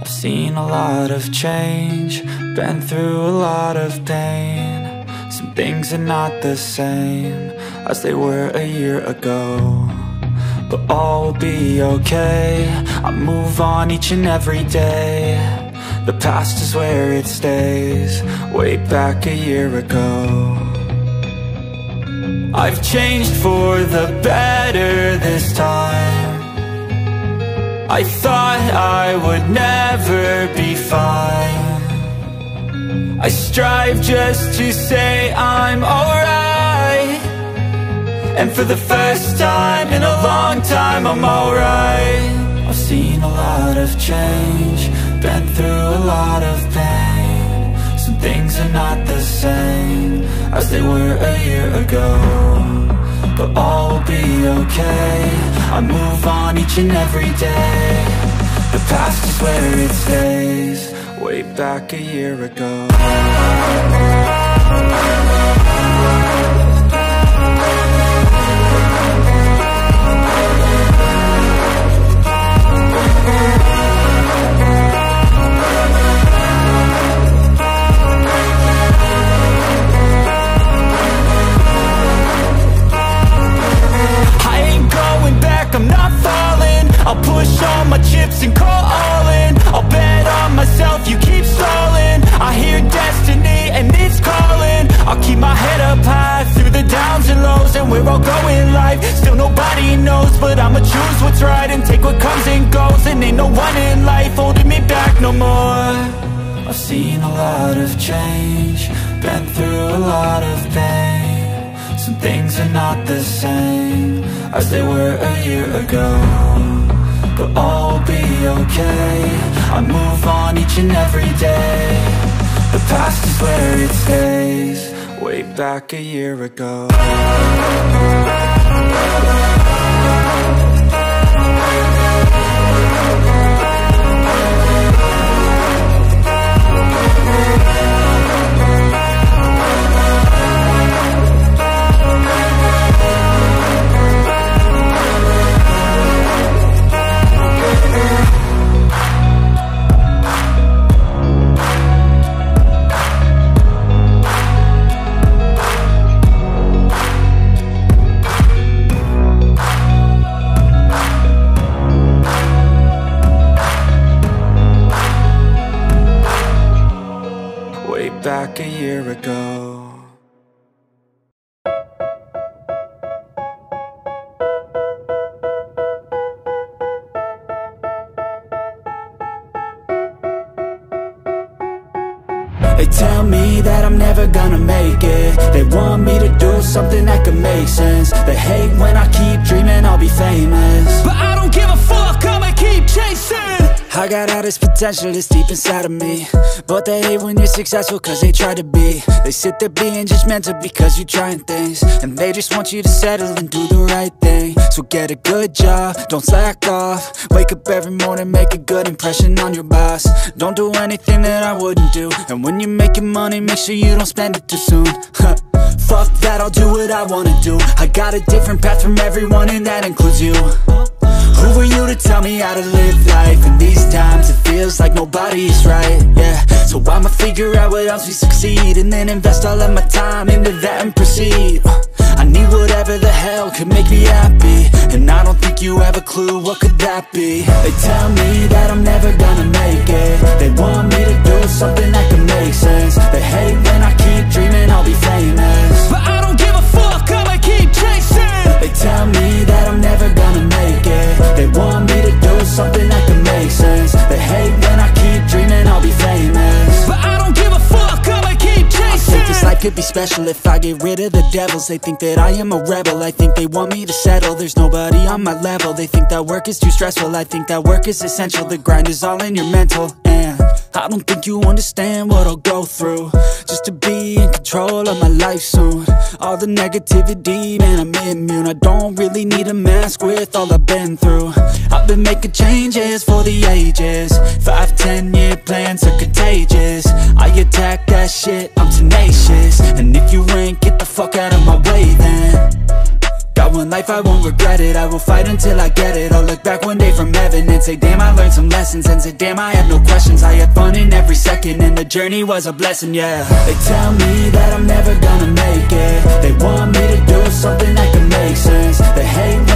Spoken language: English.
I've seen a lot of change, been through a lot of pain. Some things are not the same as they were a year ago, but all will be okay. I move on each and every day. The past is where it stays, way back a year ago. I've changed for the better this time. I thought I would never be fine. I strive just to say I'm alright, and for the first time in a long time I'm alright. I've seen a lot of change, been through a lot of pain. Some things are not the same as they were a year ago, but all will be okay. I move on each and every day. The past is where it stays, way back a year ago. I'm not falling, I'll push all my chips and call all in. I'll bet on myself, you keep stalling. I hear destiny and it's calling. I'll keep my head up high through the downs and lows, and where I'll go in life, still nobody knows. But I'ma choose what's right and take what comes and goes, and ain't no one in life holding me back no more. I've seen a lot of change, been through a lot of pain. Some things are not the same as they were a year ago, but all will be okay. I move on each and every day. The past is where it stays, way back a year ago. Back a year ago. They tell me that I'm never gonna make it. They want me to do something that could make sense. They hate when I keep dreaming I'll be famous, but I don't give a fuck, I'ma keep chasing. I got all this potential that's deep inside of me, but they hate when you're successful cause they try to be. They sit there being judgmental because you're trying things, and they just want you to settle and do the right thing. So get a good job, don't slack off. Wake up every morning, make a good impression on your boss. Don't do anything that I wouldn't do, and when you're making money, make sure you don't spend it too soon. Fuck that, I'll do what I wanna do. I got a different path from everyone, and that includes you. Who are you to tell me how to live life? In these times it feels like nobody's right, yeah. So I'ma figure out what else we succeed, and then invest all of my time into that and proceed. I need whatever the hell could make me happy, and I don't think you have a clue what could that be. They tell me that I'm never gonna make it. They want me to do something that can make sense. They hate when I keep dreaming I'll be famous, but I don't give a fuck, I'ma keep chasing. They tell me that I'm never gonna make it. They want me to do something that can make sense. They hate when I keep dreaming I'll be famous, but I don't give a fuck, I'ma keep chasing. I think this life could be special if I get rid of the devils. They think that I am a rebel, I think they want me to settle. There's nobody on my level. They think that work is too stressful, I think that work is essential. The grind is all in your mental, and I don't think you understand what I'll go through just to be in control of my life soon. All the negativity, man, I'm immune. I don't really need a mask with all I've been through. I've been making changes for the ages. 5-10 year plans are contagious. I attack that shit, I'm tenacious. And if you ain't, get the fuck out of my way then. Got one life, I won't regret it. I will fight until I get it. I'll look back one day from heaven and say, damn, I learned some lessons. And say, damn, I had no questions. I had fun in every second, and the journey was a blessing, yeah. They tell me that I'm never gonna make it. They want me to do something that can make sense. They hate